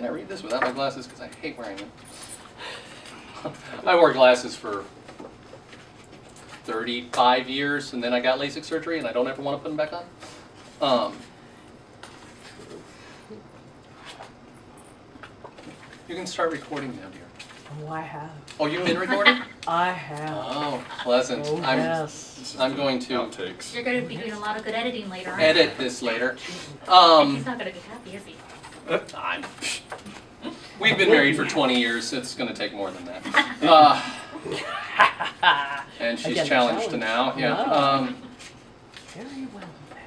Can I read this without my glasses? Because I hate wearing them. I wore glasses for 35 years, and then I got LASIK surgery, and I don't ever want to put them back on. You can start recording now, dear. Oh, I have. Oh, you've been recording? I have. Oh, pleasant. Oh, yes. I'm going to Outtakes. You're going to be doing a lot of good editing later, aren't edit this later. He's not going to be happy, is he? We've been married for 20 years, so it's going to take more than that. And she's Again, challenged challenge. now. Yeah. Wow. Very well, then.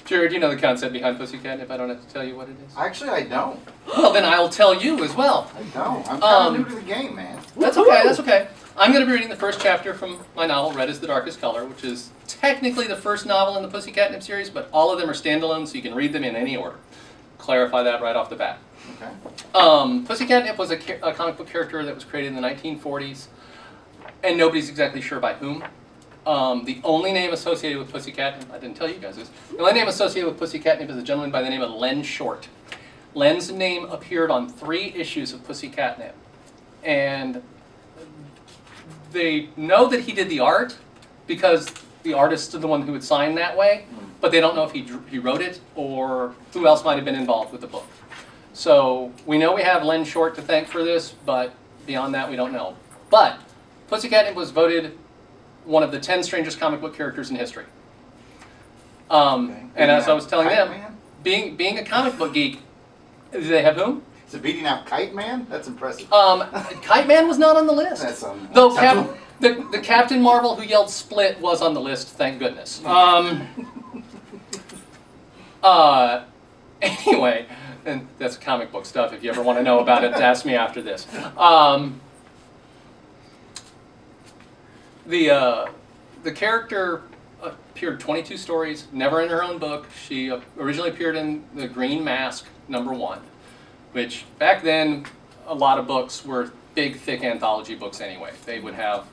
Jared, you know the concept behind Pussycat if I don't have to tell you what it is? Actually, I don't. Well, then I'll tell you as well. I don't. I'm kind of new to the game, man. That's okay, that's okay. I'm going to be reading the first chapter from my novel, Red is the Darkest Color, which is technically the first novel in the Pussycatnip series, but all of them are standalone, so you can read them in any order. Clarify that right off the bat. Okay. Pussycatnip was a comic book character that was created in the 1940s, and nobody's exactly sure by whom. The only name associated with Pussycatnip, I didn't tell you guys this, the only name associated with Pussycatnip is a gentleman by the name of Len Short. Len's name appeared on 3 issues of Pussycatnip, and they know that he did the art because the artist is the one who would sign that way, but they don't know if he wrote it or who else might have been involved with the book. So we know we have Len Short to thank for this, but beyond that we don't know. But Pussycatnip was voted one of the 10 strangest comic book characters in history. And as I was telling them, being a comic book geek, do they have whom? Is it beating out Kite Man? That's impressive. Kite Man was not on the list. That's Though the Captain Marvel who yelled "Split" was on the list, thank goodness. Anyway, and that's comic book stuff. If you ever want to know about it, ask me after this. The character appeared 22 stories, never in her own book. She originally appeared in The Green Mask, #1, which back then a lot of books were big, thick anthology books anyway. They would have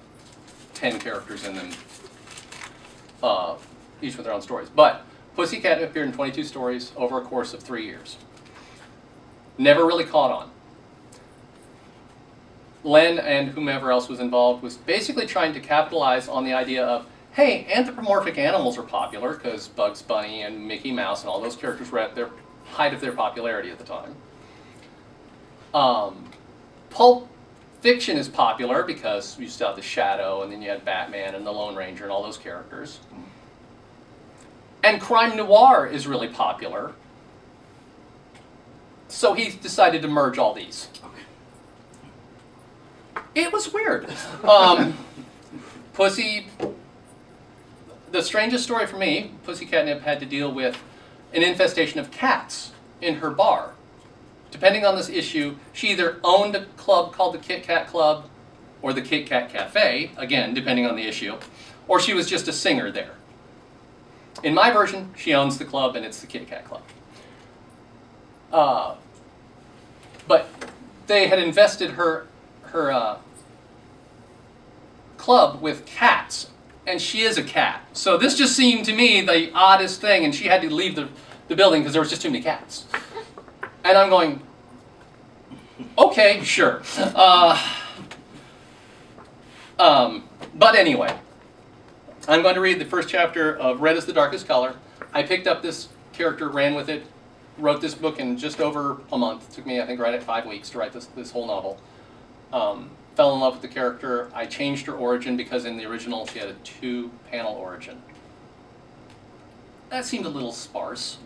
10 characters in them, each with their own stories. But Pussycat appeared in 22 stories over a course of 3 years. Never really caught on. Len and whomever else was involved was basically trying to capitalize on the idea of, hey, anthropomorphic animals are popular because Bugs Bunny and Mickey Mouse and all those characters were at their height of their popularity at the time. Pulp fiction is popular because you still have the Shadow, and then you had Batman and the Lone Ranger and all those characters. And crime noir is really popular. So he decided to merge all these. It was weird. The strangest story for me, Pussycatnip had to deal with an infestation of cats in her bar. Depending on this issue, she either owned a club called the Kit Kat Club or the Kit Kat Cafe, again, depending on the issue, or she was just a singer there. In my version, she owns the club and it's the Kit Kat Club. But they had invested her club with cats, and she is a cat. So this just seemed to me the oddest thing, and she had to leave the building because there was just too many cats. And I'm going, okay, sure. But anyway, I'm going to read the first chapter of Red is the Darkest Color. I picked up this character, ran with it, wrote this book in just over a month. It took me, I think, right at 5 weeks to write this whole novel. Fell in love with the character. I changed her origin because in the original she had a 2-panel origin. That seemed a little sparse.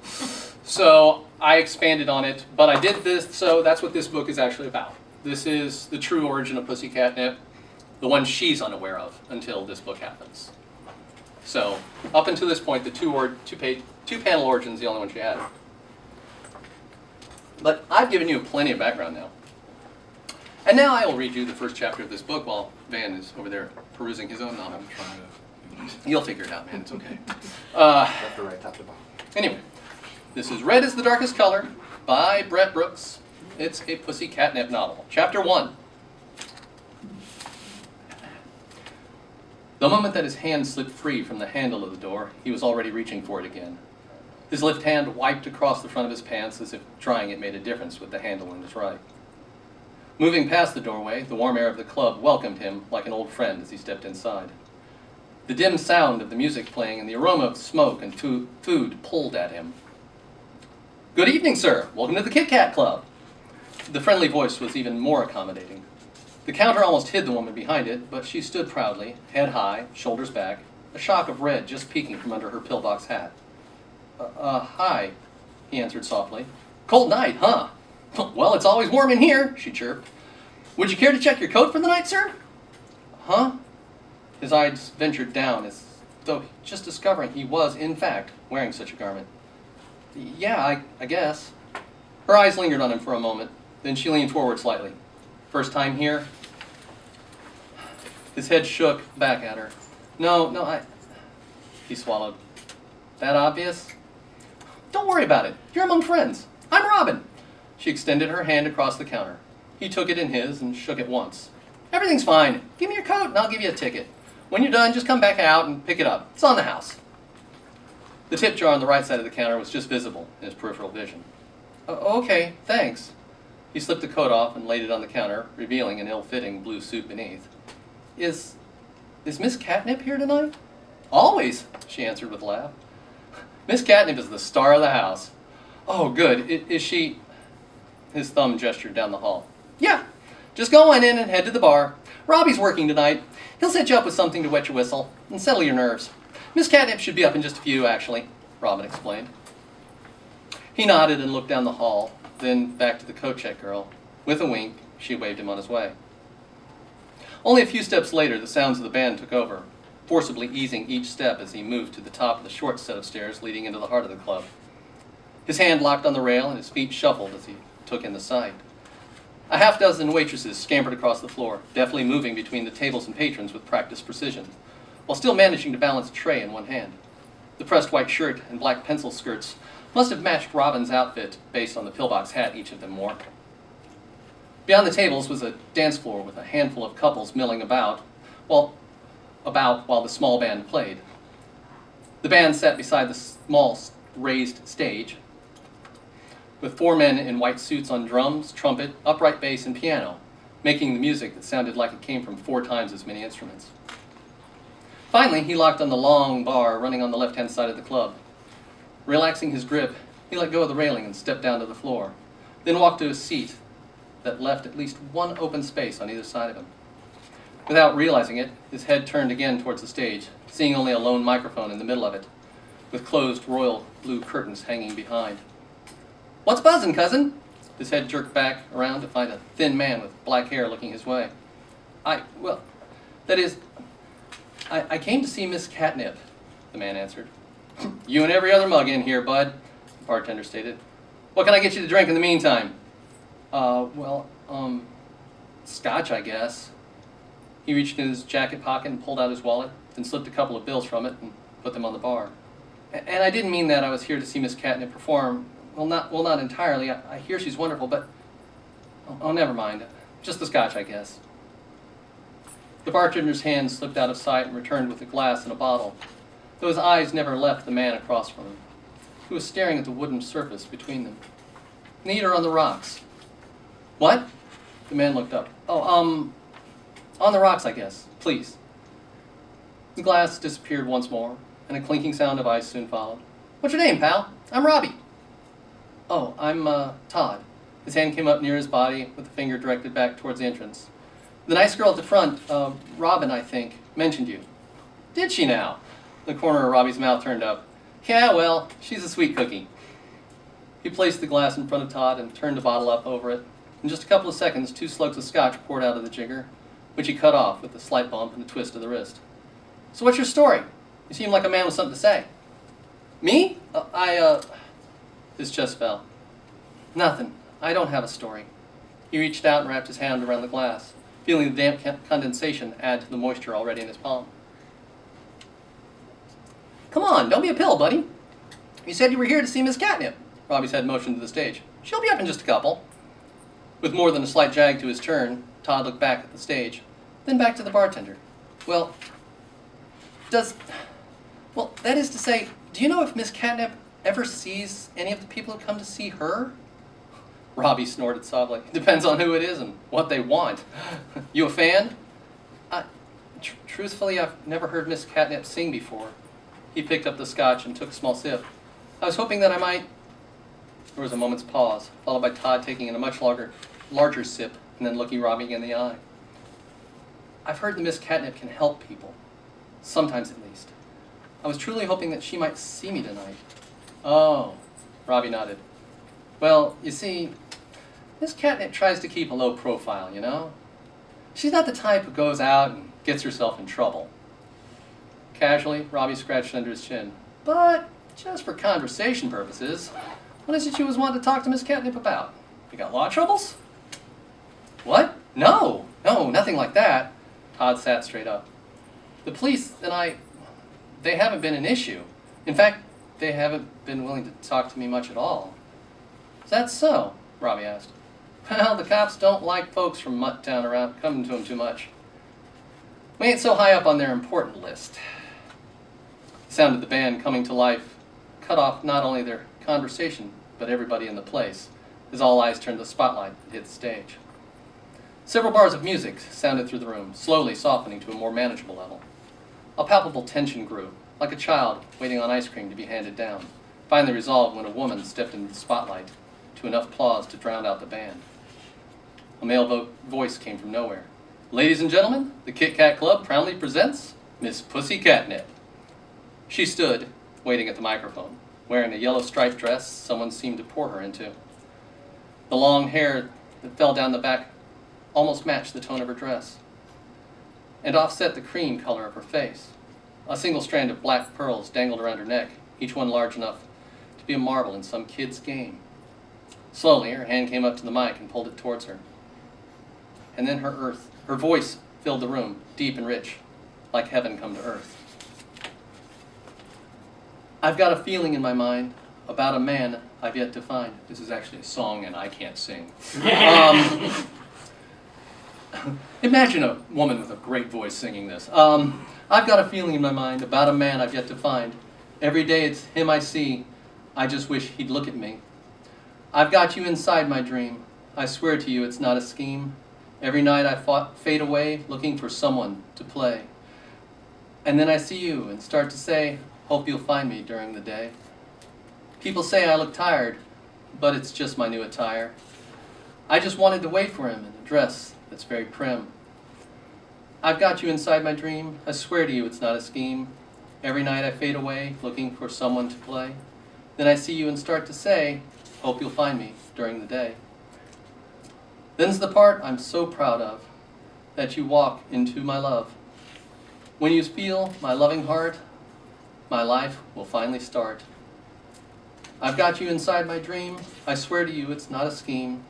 So I expanded on it, but I did this, so that's what this book is actually about. This is the true origin of Pussycatnip, the one she's unaware of until this book happens. So up until this point, the 2-panel origin is the only one she had. But I've given you plenty of background now. And now I will read you the first chapter of this book while Van is over there perusing his own novel. I'm trying to. You'll figure it out, man. It's okay. Left to right, top to bottom. Anyway, this is Red is the Darkest Color by Brett Brooks. It's a Pussycatnip novel. Chapter 1. The moment that his hand slipped free from the handle of the door, he was already reaching for it again. His left hand wiped across the front of his pants as if trying it made a difference with the handle in his right. Moving past the doorway, the warm air of the club welcomed him like an old friend as he stepped inside. The dim sound of the music playing and the aroma of smoke and food pulled at him. "Good evening, sir. Welcome to the Kit Kat Club." The friendly voice was even more accommodating. The counter almost hid the woman behind it, but she stood proudly, head high, shoulders back, a shock of red just peeking from under her pillbox hat. Hi," he answered softly. "Cold night, huh? Well, it's always warm in here," she chirped. "Would you care to check your coat for the night, sir?" "Huh?" His eyes ventured down as though just discovering he was, in fact, wearing such a garment. "Yeah, I guess." Her eyes lingered on him for a moment, then she leaned forward slightly. "First time here?" His head shook back at her. No, He swallowed. "That obvious?" "Don't worry about it. You're among friends. I'm Robin." She extended her hand across the counter. He took it in his and shook it once. "Everything's fine. Give me your coat and I'll give you a ticket. When you're done, just come back out and pick it up. It's on the house." The tip jar on the right side of the counter was just visible in his peripheral vision. "Okay, thanks." He slipped the coat off and laid it on the counter, revealing an ill-fitting blue suit beneath. Is Miss Catnip here tonight?" "Always," she answered with a laugh. "Miss Catnip is the star of the house." "Oh, good. Is she..." His thumb gestured down the hall. "Yeah, just go on in and head to the bar. Robbie's working tonight. He'll set you up with something to wet your whistle and settle your nerves. Miss Catnip should be up in just a few, actually," Robin explained. He nodded and looked down the hall, then back to the coat check girl. With a wink, she waved him on his way. Only a few steps later, the sounds of the band took over, forcibly easing each step as he moved to the top of the short set of stairs leading into the heart of the club. His hand locked on the rail and his feet shuffled as he took in the sight. A half-dozen waitresses scampered across the floor, deftly moving between the tables and patrons with practiced precision, while still managing to balance a tray in one hand. The pressed white shirt and black pencil skirts must have matched Robin's outfit based on the pillbox hat each of them wore. Beyond the tables was a dance floor with a handful of couples milling about while the small band played. The band sat beside the small raised stage, with 4 men in white suits on drums, trumpet, upright bass, and piano, making the music that sounded like it came from 4 times as many instruments. Finally, he locked on the long bar running on the left-hand side of the club. Relaxing his grip, he let go of the railing and stepped down to the floor, then walked to a seat that left at least one open space on either side of him. Without realizing it, his head turned again towards the stage, seeing only a lone microphone in the middle of it, with closed royal blue curtains hanging behind. "What's buzzing, cousin?" His head jerked back around to find a thin man with black hair looking his way. I came to see Miss Catnip," the man answered. "You and every other mug in here, bud," the bartender stated. "What can I get you to drink in the meantime?" Scotch, I guess." He reached in his jacket pocket and pulled out his wallet, then slipped a couple of bills from it and put them on the bar. "And I didn't mean that. I was here to see Miss Catnip perform. Well, not entirely. I hear she's wonderful, but... Oh, never mind. Just the scotch, I guess." The bartender's hand slipped out of sight and returned with a glass and a bottle, though his eyes never left the man across from him, who was staring at the wooden surface between them. "Need her on the rocks." "What?" The man looked up. On the rocks, I guess. Please." The glass disappeared once more, and a clinking sound of ice soon followed. "What's your name, pal?" "I'm Robbie." "Oh, I'm, Todd." His hand came up near his body with the finger directed back towards the entrance. "The nice girl at the front, Robin, I think, mentioned you." "Did she now?" The corner of Robbie's mouth turned up. "Yeah, well, she's a sweet cookie." He placed the glass in front of Todd and turned the bottle up over it. In just a couple of seconds, 2 slugs of scotch poured out of the jigger, which he cut off with a slight bump and a twist of the wrist. "So what's your story? You seem like a man with something to say." "Me? His chest fell. "Nothing. I don't have a story." He reached out and wrapped his hand around the glass, feeling the damp condensation add to the moisture already in his palm. "Come on, don't be a pill, buddy. You said you were here to see Miss Catnip." Robbie's head motioned to the stage. "She'll be up in just a couple." With more than a slight jag to his turn, Todd looked back at the stage, then back to the bartender. That is to say, do you know if Miss Catnip ever sees any of the people who come to see her? Robbie snorted softly. Depends on who it is and what they want. You a fan? Truthfully, I've never heard Miss Catnip sing before. He picked up the scotch and took a small sip. I was hoping that I might... There was a moment's pause, followed by Todd taking a much larger sip and then looking Robbie in the eye. I've heard that Miss Catnip can help people. Sometimes at least. I was truly hoping that she might see me tonight. Oh, Robbie nodded. Well, you see, Miss Catnip tries to keep a low profile, you know? She's not the type who goes out and gets herself in trouble. Casually, Robbie scratched under his chin. But, just for conversation purposes, what is it you was wanting to talk to Miss Catnip about? You got law troubles? What? No, nothing like that. Todd sat straight up. The police and they haven't been an issue. In fact, they haven't been willing to talk to me much at all. Is that so? Robbie asked. Well, the cops don't like folks from Mutt-town around coming to them too much. We ain't so high up on their important list. The sound of the band coming to life cut off not only their conversation, but everybody in the place, as all eyes turned the spotlight and hit the stage. Several bars of music sounded through the room, slowly softening to a more manageable level. A palpable tension grew, like a child waiting on ice cream to be handed down, finally resolved when a woman stepped into the spotlight, to enough applause to drown out the band. A male voice came from nowhere. Ladies and gentlemen, the Kit Kat Club proudly presents Miss Pussy Catnip. She stood, waiting at the microphone, wearing a yellow striped dress someone seemed to pour her into. The long hair that fell down the back almost matched the tone of her dress, and offset the cream color of her face. A single strand of black pearls dangled around her neck, each one large enough to be a marble in some kid's game. Slowly, her hand came up to the mic and pulled it towards her. And then her voice filled the room, deep and rich, like heaven come to earth. I've got a feeling in my mind about a man I've yet to find. This is actually a song and I can't sing. Imagine a woman with a great voice singing this. I've got a feeling in my mind about a man I've yet to find. Every day it's him I see. I just wish he'd look at me. I've got you inside my dream. I swear to you it's not a scheme. Every night I fade away looking for someone to play. And then I see you and start to say, hope you'll find me during the day. People say I look tired, but it's just my new attire. I just wanted to wait for him in a dress that's very prim. I've got you inside my dream. I swear to you it's not a scheme. Every night I fade away looking for someone to play. Then I see you and start to say, hope you'll find me during the day. Then's the part I'm so proud of, that you walk into my love. When you feel my loving heart, my life will finally start. I've got you inside my dream. I swear to you it's not a scheme.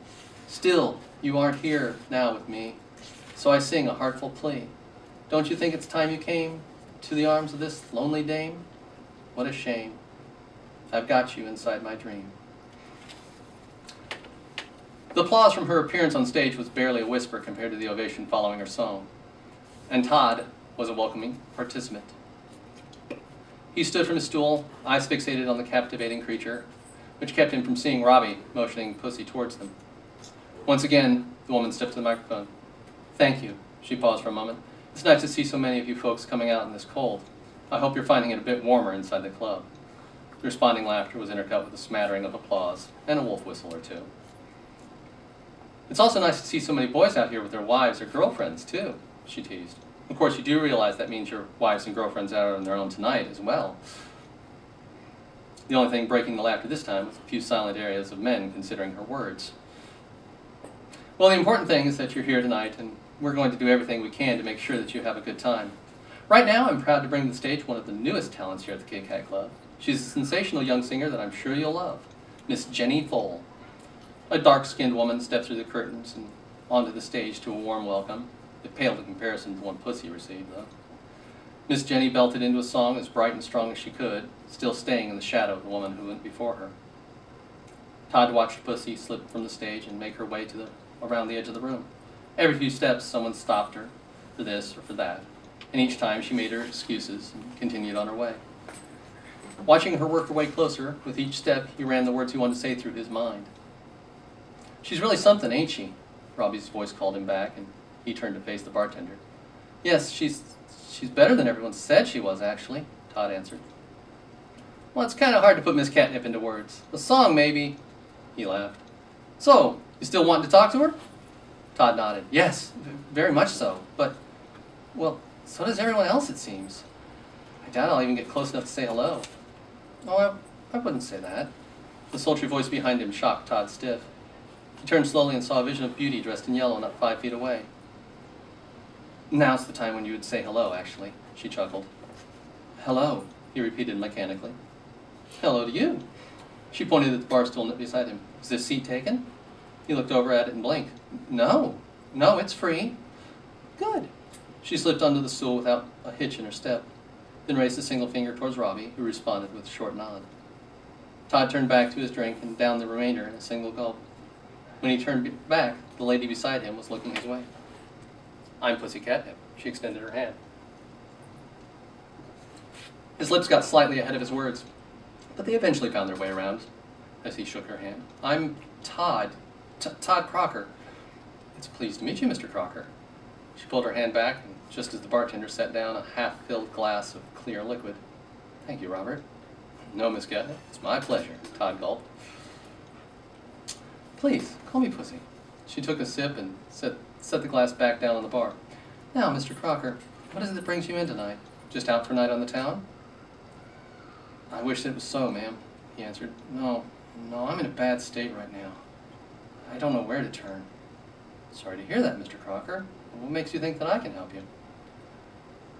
Still, you aren't here now with me. So I sing a heartful plea. Don't you think it's time you came to the arms of this lonely dame? What a shame. I've got you inside my dream. The applause from her appearance on stage was barely a whisper compared to the ovation following her song. And Todd was a welcoming participant. He stood from his stool, eyes fixated on the captivating creature, which kept him from seeing Robbie motioning Pussy towards them. Once again, the woman stepped to the microphone. Thank you. She paused for a moment. It's nice to see so many of you folks coming out in this cold. I hope you're finding it a bit warmer inside the club. The responding laughter was intercut with a smattering of applause and a wolf whistle or two. It's also nice to see so many boys out here with their wives or girlfriends, too, she teased. Of course, you do realize that means your wives and girlfriends out on their own tonight as well. The only thing breaking the laughter this time was a few silent areas of men considering her words. Well, the important thing is that you're here tonight, and we're going to do everything we can to make sure that you have a good time. Right now, I'm proud to bring to the stage one of the newest talents here at the Kit Kat Club. She's a sensational young singer that I'm sure you'll love, Miss Jenny Fole. A dark-skinned woman stepped through the curtains and onto the stage to a warm welcome. It paled in comparison to the one Pussy received, though. Miss Jenny belted into a song as bright and strong as she could, still staying in the shadow of the woman who went before her. Todd watched Pussy slip from the stage and make her way around the edge of the room. Every few steps, someone stopped her for this or for that, and each time she made her excuses and continued on her way. Watching her work her way closer, with each step, he ran the words he wanted to say through his mind. "She's really something, ain't she?" Robbie's voice called him back, and he turned to face the bartender. "Yes, she's better than everyone said she was, actually," Todd answered. "Well, it's kind of hard to put Miss Catnip into words. A song, maybe." He laughed. "So, you still wanting to talk to her?" Todd nodded. "Yes, very much so. But, well, so does everyone else, it seems. I doubt I'll even get close enough to say hello." "Oh, I wouldn't say that." The sultry voice behind him shocked Todd stiff. He turned slowly and saw a vision of beauty dressed in yellow not 5 feet away. "Now's the time when you would say hello, actually," she chuckled. "Hello," he repeated mechanically. "Hello to you." She pointed at the bar stool beside him. "Is this seat taken?" He looked over at it and blinked. No, it's free." "Good." She slipped onto the stool without a hitch in her step, then raised a single finger towards Robbie, who responded with a short nod. Todd turned back to his drink and downed the remainder in a single gulp. When he turned back, the lady beside him was looking his way. "I'm Pussy Catnip." She extended her hand. His lips got slightly ahead of his words, but they eventually found their way around as he shook her hand. "I'm Todd. Todd Crocker." "It's pleased to meet you, Mr. Crocker." She pulled her hand back, and just as the bartender set down a half-filled glass of clear liquid. "Thank you, Robert." "No, Miss Catnip, it's my pleasure," Todd gulped. "Please, call me Pussy." She took a sip and set the glass back down on the bar. "Now, Mr. Crocker, what is it that brings you in tonight? Just out for a night on the town?" "I wish it was so, ma'am," he answered. No, I'm in a bad state right now. I don't know where to turn." "Sorry to hear that, Mr. Crocker. What makes you think that I can help you?"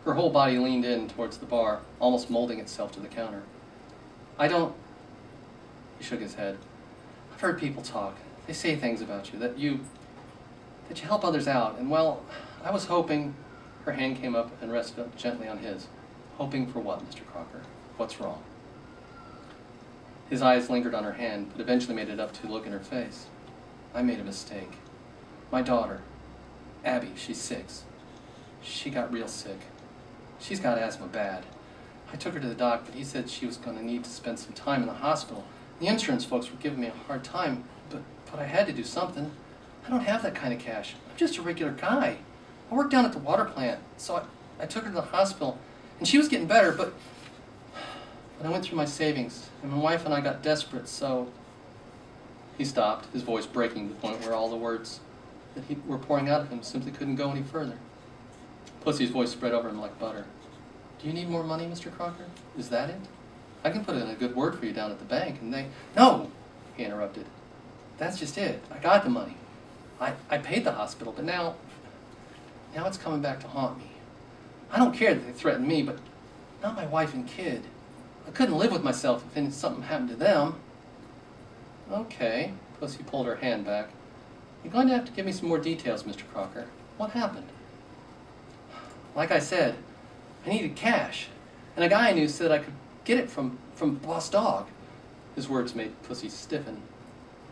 Her whole body leaned in towards the bar, almost molding itself to the counter. He shook his head. "I've heard people talk. They say things about you, that you help others out, and well, I was hoping..." Her hand came up and rested up gently on his. "Hoping for what, Mr. Crocker? What's wrong?" His eyes lingered on her hand, but eventually made it up to look in her face. "I made a mistake. My daughter, Abby, she's 6. She got real sick. She's got asthma bad. I took her to the doc, but he said she was going to need to spend some time in the hospital. The insurance folks were giving me a hard time, but I had to do something. I don't have that kind of cash. I'm just a regular guy. I work down at the water plant, so I took her to the hospital, and she was getting better, but I went through my savings, and my wife and I got desperate, so..." He stopped, his voice breaking to the point where all the words that were pouring out of him simply couldn't go any further. Pussy's voice spread over him like butter. "Do you need more money, Mr. Crocker? Is that it? I can put in a good word for you down at the bank, and they..." "No!" he interrupted. "That's just it. I got the money. I paid the hospital, but now it's coming back to haunt me. I don't care that they threatened me, but not my wife and kid. I couldn't live with myself if something happened to them." "Okay." Pussy pulled her hand back. "You're going to have to give me some more details, Mr. Crocker. What happened?" "Like I said, I needed cash, and a guy I knew said I could get it from Boss Dog." His words made Pussy stiffen.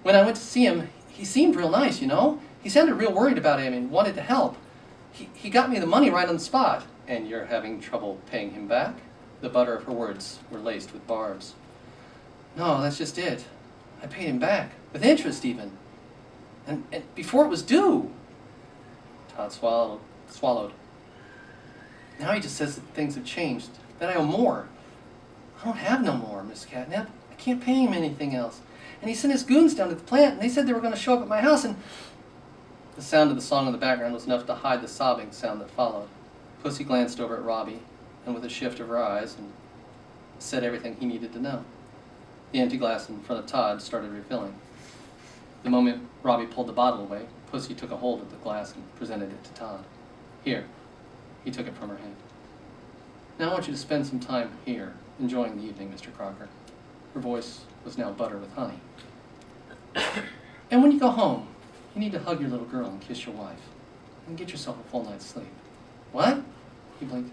"When I went to see him, he seemed real nice, you know? He sounded real worried about him and wanted to help. He got me the money right on the spot." "And you're having trouble paying him back?" The butter of her words were laced with barbs. "No, that's just it. I paid him back, with interest even. And before it was due." Todd swallowed. "Now he just says that things have changed, that I owe more. I don't have no more, Miss Catnip. I can't pay him anything else. And he sent his goons down to the plant, and they said they were going to show up at my house, and..." The sound of the song in the background was enough to hide the sobbing sound that followed. Pussy glanced over at Robbie, and with a shift of her eyes, and said everything he needed to know. The empty glass in front of Todd started refilling. The moment Robbie pulled the bottle away, Pussy took a hold of the glass and presented it to Todd. "Here." He took it from her hand. "Now I want you to spend some time here, enjoying the evening, Mr. Crocker." Her voice was now butter with honey. "And when you go home, you need to hug your little girl and kiss your wife, and get yourself a full night's sleep." "What?" He blinked.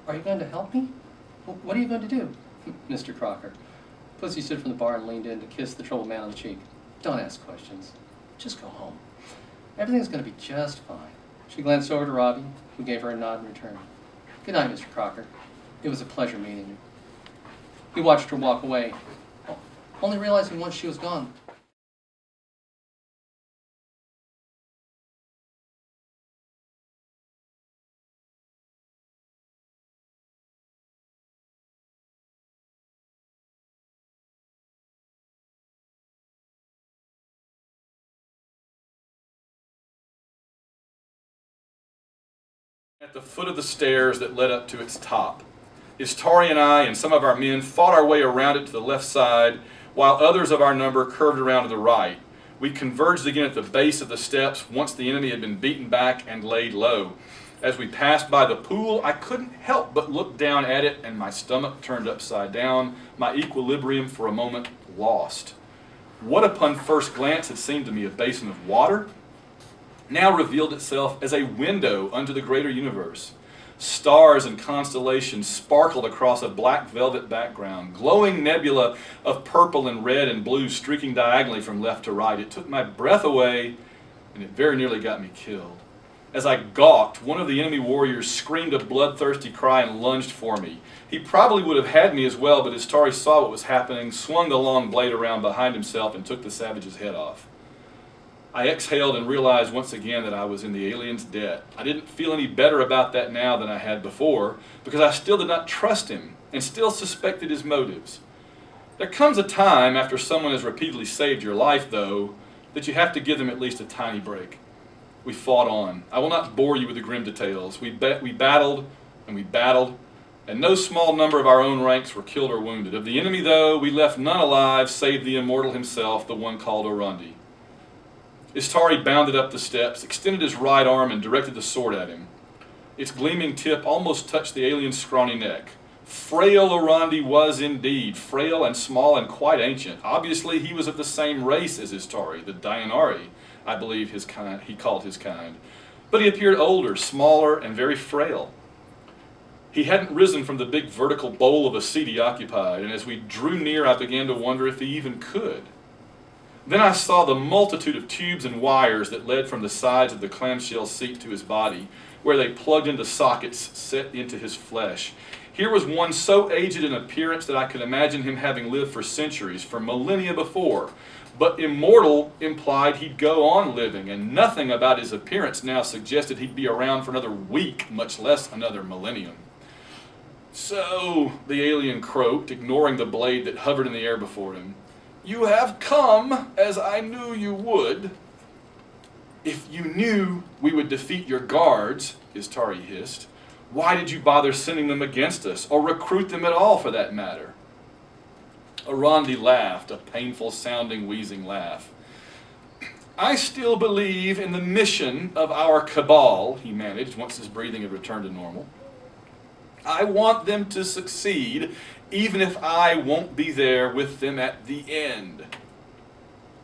Are you going to help me? What are you going to do?" "Mr. Crocker." Pussy stood from the bar and leaned in to kiss the troubled man on the cheek. "Don't ask questions. Just go home. Everything's going to be just fine." She glanced over to Robbie, who gave her a nod in return. "Good night, Mr. Crocker. It was a pleasure meeting you." He watched her walk away, only realizing once she was gone. At the foot of the stairs that led up to its top, Istari and I and some of our men fought our way around it to the left side, while others of our number curved around to the right. We converged again at the base of the steps once the enemy had been beaten back and laid low. As we passed by the pool, I couldn't help but look down at it, and my stomach turned upside down, my equilibrium for a moment lost. What upon first glance had seemed to me a basin of water now revealed itself as a window unto the greater universe. Stars and constellations sparkled across a black velvet background, glowing nebula of purple and red and blue streaking diagonally from left to right. It took my breath away, and it very nearly got me killed. As I gawked, one of the enemy warriors screamed a bloodthirsty cry and lunged for me. He probably would have had me as well, but as Tari saw what was happening, swung the long blade around behind himself and took the savage's head off. I exhaled and realized once again that I was in the alien's debt. I didn't feel any better about that now than I had before, because I still did not trust him and still suspected his motives. There comes a time after someone has repeatedly saved your life, though, that you have to give them at least a tiny break. We fought on. I will not bore you with the grim details. We battled, and no small number of our own ranks were killed or wounded. Of the enemy, though, we left none alive save the immortal himself, the one called Orandi. Istari bounded up the steps, extended his right arm, and directed the sword at him. Its gleaming tip almost touched the alien's scrawny neck. Frail Orandi was indeed, frail and small and quite ancient. Obviously, he was of the same race as Istari, the Dayanari, I believe he called his kind. But he appeared older, smaller, and very frail. He hadn't risen from the big vertical bowl of a seat he occupied, and as we drew near, I began to wonder if he even could. Then I saw the multitude of tubes and wires that led from the sides of the clamshell seat to his body, where they plugged into sockets set into his flesh. Here was one so aged in appearance that I could imagine him having lived for centuries, for millennia before. But immortal implied he'd go on living, and nothing about his appearance now suggested he'd be around for another week, much less another millennium. So, the alien croaked, ignoring the blade that hovered in the air before him. You have come, as I knew you would. If you knew we would defeat your guards, Istari hissed, why did you bother sending them against us, or recruit them at all for that matter? Orandi laughed, a painful-sounding, wheezing laugh. I still believe in the mission of our cabal, he managed, once his breathing had returned to normal. I want them to succeed, even if I won't be there with them at the end.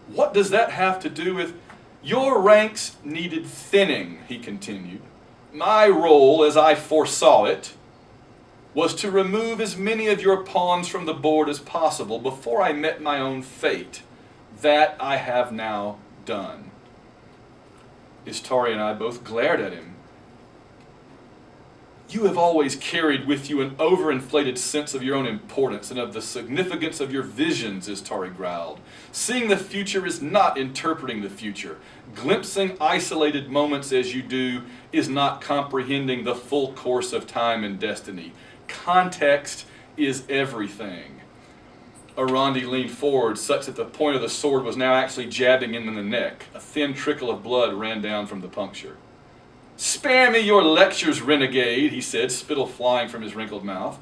What does that have to do with... Your ranks needed thinning, he continued. My role, as I foresaw it, was to remove as many of your pawns from the board as possible before I met my own fate. That I have now done. Istari and I both glared at him. You have always carried with you an overinflated sense of your own importance and of the significance of your visions, Istari growled. Seeing the future is not interpreting the future. Glimpsing isolated moments as you do is not comprehending the full course of time and destiny. Context is everything. Orandi leaned forward such that the point of the sword was now actually jabbing him in the neck. A thin trickle of blood ran down from the puncture. Spare me your lectures, renegade, he said, spittle flying from his wrinkled mouth.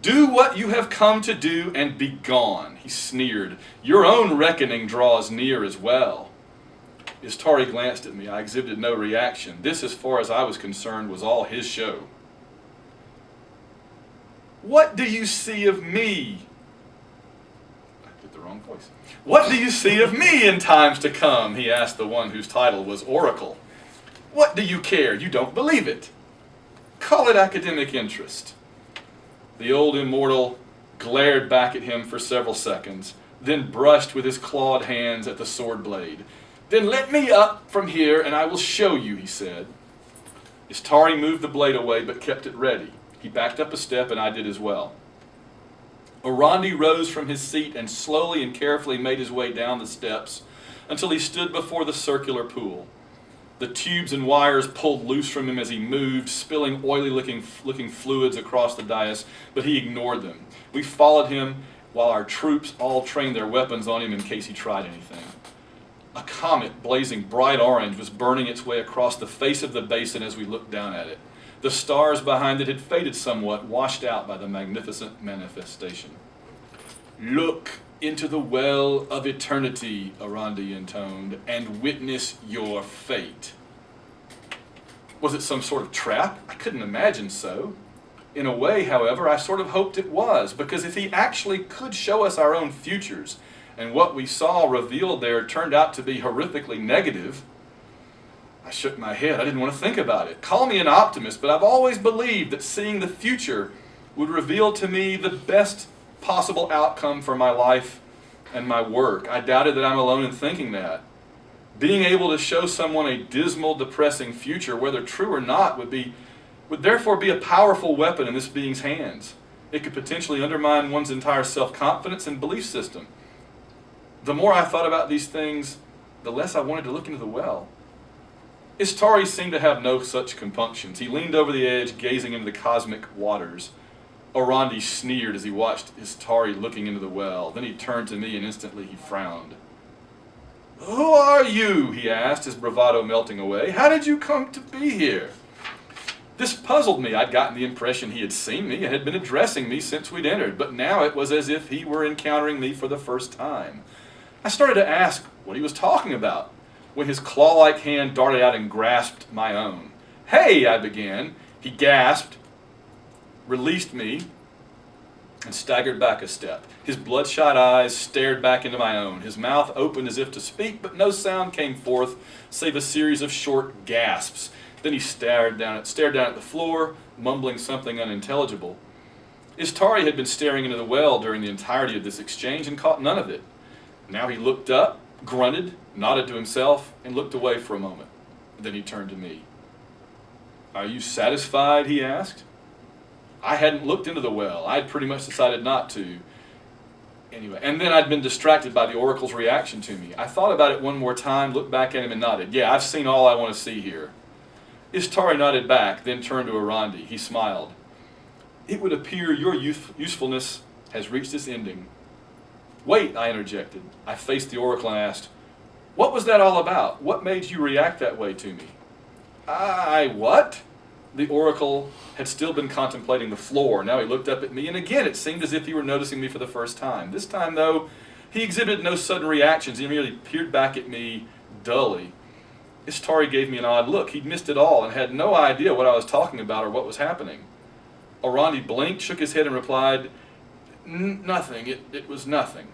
Do what you have come to do and be gone, he sneered. Your own reckoning draws near as well. Istari glanced at me. I exhibited no reaction. This, as far as I was concerned, was all his show. What do you see of me? I did the wrong voice. What do you see of me in times to come? He asked the one whose title was Oracle. What do you care? You don't believe it. Call it academic interest. The old immortal glared back at him for several seconds, then brushed with his clawed hands at the sword blade. Then let me up from here and I will show you, he said. Istari moved the blade away but kept it ready. He backed up a step and I did as well. Orandi rose from his seat and slowly and carefully made his way down the steps until he stood before the circular pool. The tubes and wires pulled loose from him as he moved, spilling oily-looking fluids across the dais, but he ignored them. We followed him while our troops all trained their weapons on him in case he tried anything. A comet blazing bright orange was burning its way across the face of the basin as we looked down at it. The stars behind it had faded somewhat, washed out by the magnificent manifestation. "Look into the well of eternity," Orandi intoned, "and witness your fate." Was it some sort of trap? I couldn't imagine so. In a way, however, I sort of hoped it was, because if he actually could show us our own futures, and what we saw revealed there turned out to be horrifically negative, I shook my head. I didn't want to think about it. Call me an optimist, but I've always believed that seeing the future would reveal to me the best possible outcome for my life and my work. I doubted that I'm alone in thinking that. Being able to show someone a dismal, depressing future, whether true or not, would therefore be a powerful weapon in this being's hands. It could potentially undermine one's entire self-confidence and belief system. The more I thought about these things, the less I wanted to look into the well. Istari seemed to have no such compunctions. He leaned over the edge, gazing into the cosmic waters. Orandi sneered as he watched Istari looking into the well. Then he turned to me and instantly he frowned. "Who are you?" he asked, his bravado melting away. "How did you come to be here?" This puzzled me. I'd gotten the impression he had seen me and had been addressing me since we'd entered, but now it was as if he were encountering me for the first time. I started to ask what he was talking about, when his claw-like hand darted out and grasped my own. "Hey," I began. He gasped, released me, and staggered back a step. His bloodshot eyes stared back into my own. His mouth opened as if to speak, but no sound came forth save a series of short gasps. Then he stared down at the floor, mumbling something unintelligible. Istari had been staring into the well during the entirety of this exchange and caught none of it. Now he looked up, grunted, nodded to himself, and looked away for a moment. Then he turned to me. "Are you satisfied?" he asked. I hadn't looked into the well. I'd pretty much decided not to. Anyway, and then I'd been distracted by the oracle's reaction to me. I thought about it one more time, looked back at him and nodded. "Yeah, I've seen all I want to see here." Istari nodded back, then turned to Orandi. He smiled. "It would appear your usefulness has reached its ending." "Wait," I interjected. I faced the oracle and asked, "What was that all about? What made you react that way to me?" What?" The oracle had still been contemplating the floor. Now he looked up at me, and again it seemed as if he were noticing me for the first time. This time, though, he exhibited no sudden reactions. He merely peered back at me dully. Istari gave me an odd look. He'd missed it all and had no idea what I was talking about or what was happening. Orandi blinked, shook his head, and replied, "Nothing. It was nothing."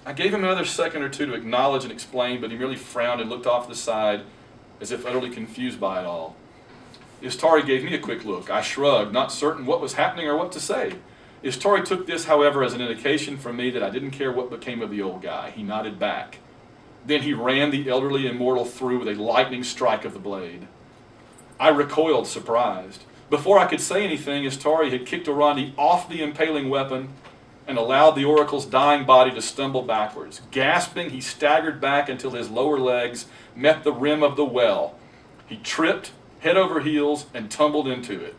I gave him another second or two to acknowledge and explain, but he merely frowned and looked off to the side as if utterly confused by it all. Istari gave me a quick look. I shrugged, not certain what was happening or what to say. Istari took this, however, as an indication from me that I didn't care what became of the old guy. He nodded back. Then he ran the elderly immortal through with a lightning strike of the blade. I recoiled, surprised. Before I could say anything, Istari had kicked Orandi off the impaling weapon and allowed the oracle's dying body to stumble backwards. Gasping, he staggered back until his lower legs met the rim of the well. He tripped, head over heels, and tumbled into it.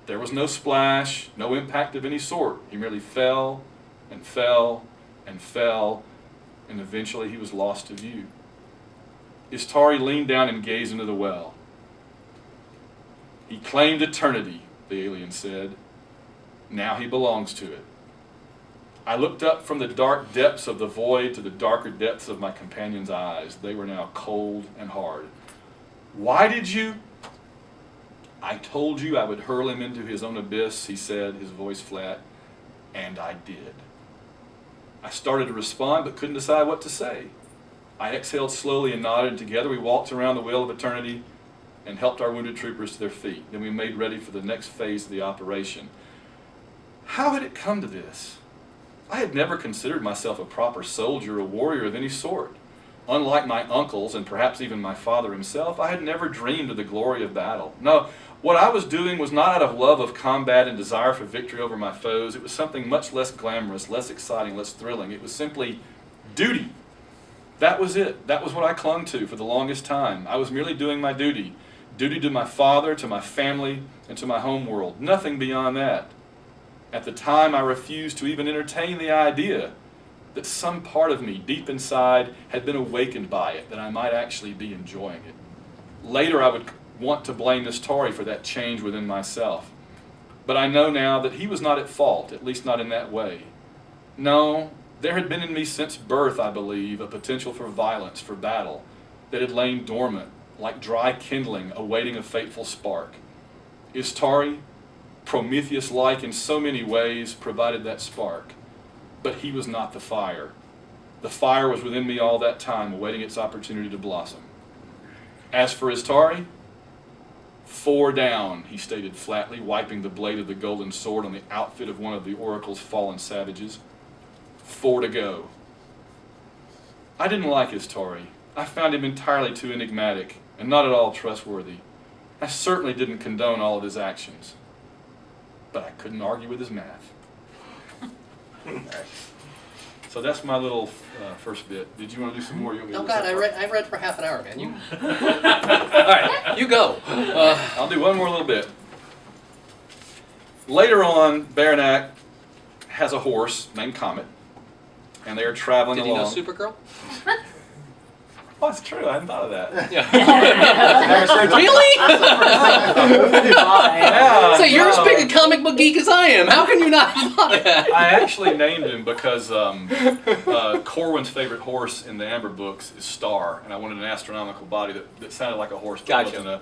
There was no splash, no impact of any sort. He merely fell and fell and fell, and eventually he was lost to view. Istari leaned down and gazed into the well. "He claimed eternity," the alien said. "Now he belongs to it." I looked up from the dark depths of the void to the darker depths of my companion's eyes. They were now cold and hard. "Why did you?" "I told you I would hurl him into his own abyss," he said, his voice flat, "and I did." I started to respond, but couldn't decide what to say. I exhaled slowly and nodded, and together we walked around the well of eternity and helped our wounded troopers to their feet. Then we made ready for the next phase of the operation. How had it come to this? I had never considered myself a proper soldier or warrior of any sort. Unlike my uncles and perhaps even my father himself, I had never dreamed of the glory of battle. No, what I was doing was not out of love of combat and desire for victory over my foes. It was something much less glamorous, less exciting, less thrilling. It was simply duty. That was it. That was what I clung to for the longest time. I was merely doing my duty. Duty to my father, to my family, and to my home world. Nothing beyond that. At the time, I refused to even entertain the idea that some part of me, deep inside, had been awakened by it, that I might actually be enjoying it. Later, I would want to blame Miss Torrey for that change within myself. But I know now that he was not at fault, at least not in that way. No, there had been in me since birth, I believe, a potential for violence, for battle, that had lain dormant, like dry kindling, awaiting a fateful spark. Istari, Prometheus-like in so many ways, provided that spark. But he was not the fire. The fire was within me all that time, awaiting its opportunity to blossom. As for Istari, 4 down, he stated flatly, wiping the blade of the golden sword on the outfit of one of the oracle's fallen savages. 4 to go. I didn't like Istari. I found him entirely too enigmatic and not at all trustworthy. I certainly didn't condone all of his actions, but I couldn't argue with his math. So that's my little first bit. Did you want to do some more? You want me to Oh do God, some more? I read for half an hour, man. You. All right, you go. I'll do one more little bit. Later on, Baranak has a horse named Comet, and they are traveling Did you know along. Supergirl? Oh, it's true. I hadn't thought of that. Yeah. Never seen Really? Yeah, So you're as no. big a comic book geek as I am. How can you not have thought of that? I actually named him because Corwin's favorite horse in the Amber books is Star, and I wanted an astronomical body that sounded like a horse, but Gotcha.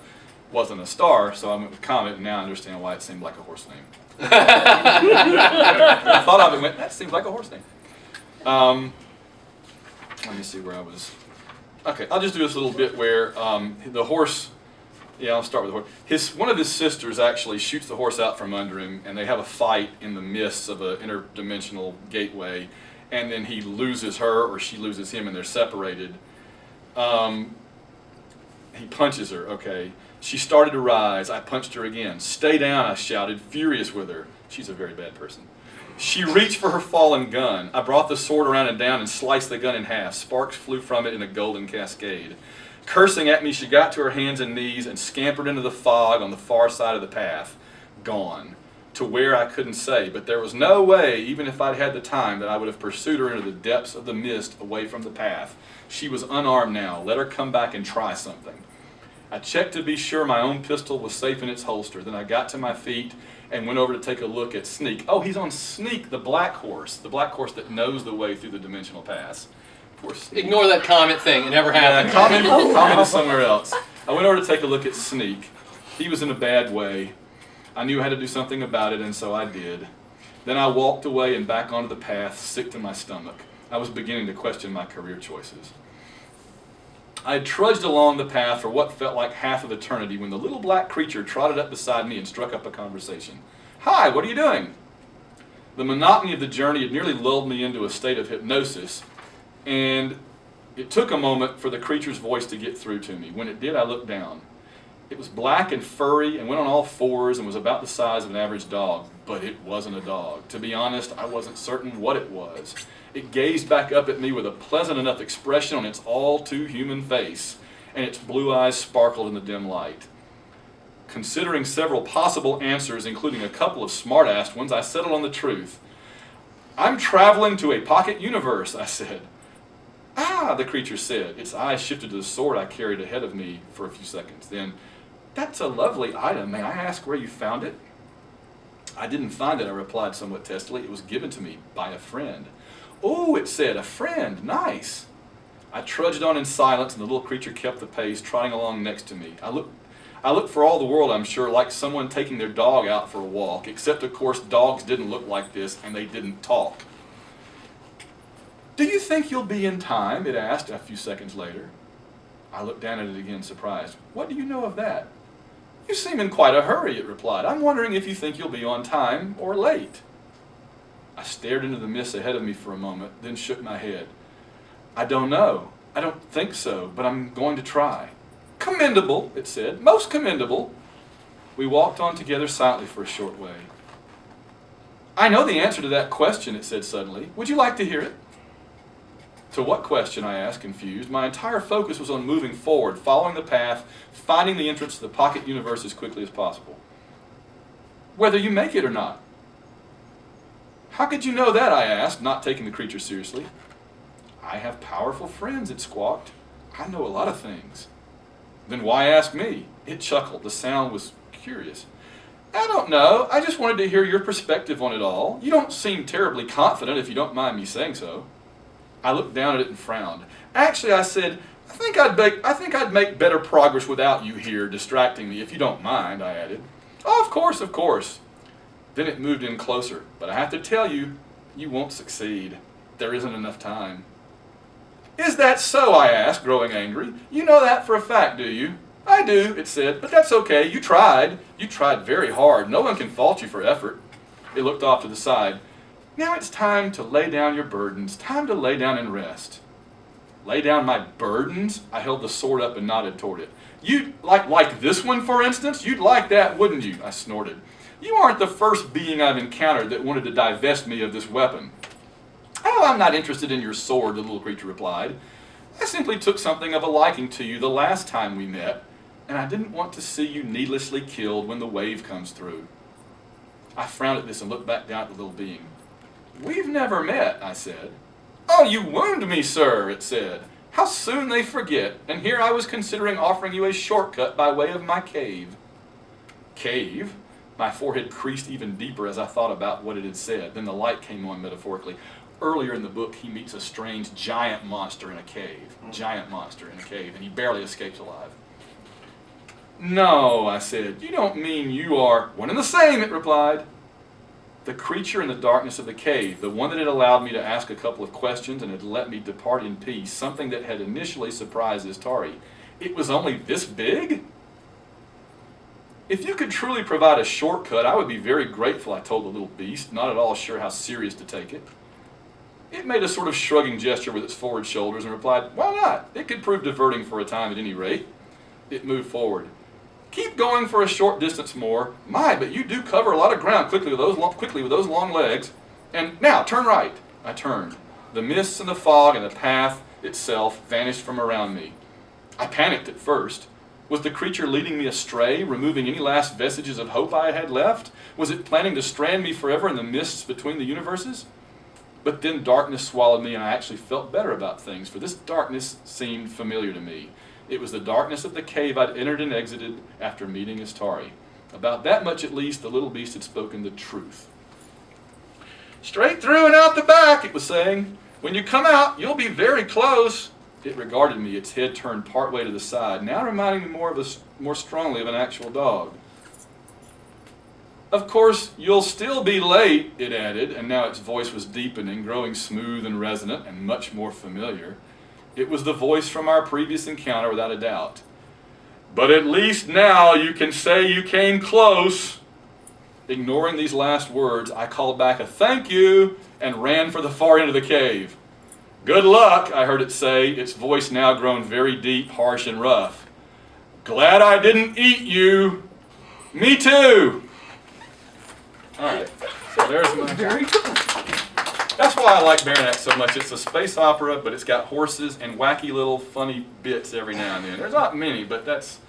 wasn't a star, so I went with Comet, and now I understand why it seemed like a horse name. I thought of it and went, that seems like a horse name. Let me see where I was. Okay, I'll just do this little bit where the horse, I'll start with the horse. One of his sisters actually shoots the horse out from under him, and they have a fight in the mists of an interdimensional gateway, and then he loses her, or she loses him, and they're separated. He punches her, okay. She started to rise. I punched her again. Stay down, I shouted, furious with her. She's a very bad person. She reached for her fallen gun. I brought the sword around and down and sliced the gun in half. Sparks flew from it in a golden cascade. Cursing at me, she got to her hands and knees and scampered into the fog on the far side of the path. Gone. To where I couldn't say, but there was no way, even if I'd had the time, that I would have pursued her into the depths of the mist away from the path. She was unarmed now. Let her come back and try something. I checked to be sure my own pistol was safe in its holster. Then I got to my feet and went over to take a look at Sneak. Oh, he's on Sneak, the black horse that knows the way through the dimensional pass. Poor Sneak. Ignore that comment thing. It never happened. Comment is somewhere else. I went over to take a look at Sneak. He was in a bad way. I knew I had to do something about it, and so I did. Then I walked away and back onto the path, sick to my stomach. I was beginning to question my career choices. I had trudged along the path for what felt like half of eternity when the little black creature trotted up beside me and struck up a conversation. Hi, what are you doing? The monotony of the journey had nearly lulled me into a state of hypnosis, and it took a moment for the creature's voice to get through to me. When it did, I looked down. It was black and furry and went on all fours and was about the size of an average dog, but it wasn't a dog. To be honest, I wasn't certain what it was. It gazed back up at me with a pleasant enough expression on its all-too-human face, and its blue eyes sparkled in the dim light. Considering several possible answers, including a couple of smart-assed ones, I settled on the truth. I'm traveling to a pocket universe, I said. Ah, the creature said. Its eyes shifted to the sword I carried ahead of me for a few seconds. Then, that's a lovely item. May I ask where you found it? I didn't find it, I replied somewhat testily. It was given to me by a friend. Oh, it said, a friend. Nice. I trudged on in silence, and the little creature kept the pace, trotting along next to me. I looked for all the world, I'm sure, like someone taking their dog out for a walk, except, of course, dogs didn't look like this, and they didn't talk. Do you think you'll be in time? It asked a few seconds later. I looked down at it again, surprised. What do you know of that? You seem in quite a hurry, it replied. I'm wondering if you think you'll be on time or late. I stared into the mist ahead of me for a moment, then shook my head. I don't know. I don't think so, but I'm going to try. Commendable, it said, most commendable. We walked on together silently for a short way. I know the answer to that question, it said suddenly. Would you like to hear it? To what question, I asked, confused. My entire focus was on moving forward, following the path, finding the entrance to the pocket universe as quickly as possible. Whether you make it or not. How could you know that, I asked, not taking the creature seriously. I have powerful friends, it squawked. I know a lot of things. Then why ask me? It chuckled. The sound was curious. I don't know. I just wanted to hear your perspective on it all. You don't seem terribly confident, if you don't mind me saying so. I looked down at it and frowned. Actually, I said, I think I'd make better progress without you here distracting me, if you don't mind, I added. Oh, of course, of course. Then it moved in closer. But I have to tell you, you won't succeed. There isn't enough time. Is that so, I asked, growing angry. You know that for a fact, do you? I do, it said, but that's okay. You tried. You tried very hard. No one can fault you for effort. It looked off to the side. Now it's time to lay down your burdens. Time to lay down and rest. Lay down my burdens? I held the sword up and nodded toward it. You'd like this one, for instance? You'd like that, wouldn't you? I snorted. You aren't the first being I've encountered that wanted to divest me of this weapon. Oh, I'm not interested in your sword, the little creature replied. I simply took something of a liking to you the last time we met, and I didn't want to see you needlessly killed when the wave comes through. I frowned at this and looked back down at the little being. We've never met, I said. Oh, you wound me, sir, it said. How soon they forget, and here I was considering offering you a shortcut by way of my cave. Cave? My forehead creased even deeper as I thought about what it had said. Then the light came on metaphorically. Earlier in the book, he meets a strange giant monster in a cave. Giant monster in a cave, and he barely escapes alive. No, I said, you don't mean you are... One and the same, it replied. The creature in the darkness of the cave, the one that had allowed me to ask a couple of questions and had let me depart in peace, something that had initially surprised Istari. It was only this big? If you could truly provide a shortcut, I would be very grateful, I told the little beast, not at all sure how serious to take it. It made a sort of shrugging gesture with its forward shoulders and replied, why not? It could prove diverting for a time at any rate. It moved forward. Keep going for a short distance more. My, but you do cover a lot of ground quickly with those long legs. And now, turn right. I turned. The mists and the fog and the path itself vanished from around me. I panicked at first. Was the creature leading me astray, removing any last vestiges of hope I had left? Was it planning to strand me forever in the mists between the universes? But then darkness swallowed me, and I actually felt better about things, for this darkness seemed familiar to me. It was the darkness of the cave I'd entered and exited after meeting Istari. About that much at least, the little beast had spoken the truth. Straight through and out the back, it was saying. When you come out, you'll be very close. It regarded me, its head turned partway to the side, now reminding me more strongly of an actual dog. Of course, you'll still be late, it added, and now its voice was deepening, growing smooth and resonant and much more familiar. It was the voice from our previous encounter without a doubt. But at least now you can say you came close. Ignoring these last words, I called back a thank you and ran for the far end of the cave. Good luck, I heard it say, its voice now grown very deep, harsh, and rough. Glad I didn't eat you. Me too. All right, so there's my... Very good. That's why I like Baranak so much. It's a space opera, but it's got horses and wacky little funny bits every now and then. There's not many, but that's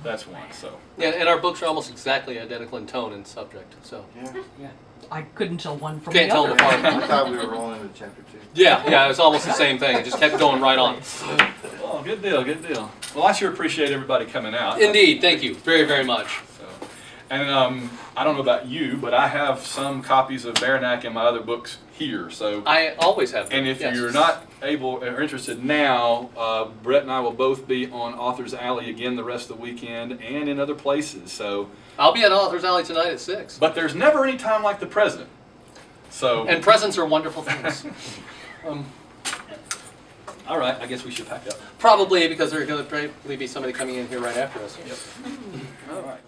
one. So Yeah, and our books are almost exactly identical in tone and subject. So Yeah. I couldn't tell one from can't the tell other. them apart. I thought we were rolling into chapter 2. Yeah, it was almost the same thing. It just kept going right on. oh, good deal, good deal. Well, I sure appreciate everybody coming out. Indeed, thank you very, very much. So, and I don't know about you, but I have some copies of Baranak in my other books here. So I always have them. and if yes. you're not able or interested now, Brett and I will both be on Author's Alley again the rest of the weekend and in other places. So, I'll be at Author's Alley tonight at 6. but there's never any time like the present. So, And presents are wonderful things. all right, I guess we should pack up. Probably because there's going to probably be somebody coming in here right after us. Yep. All right.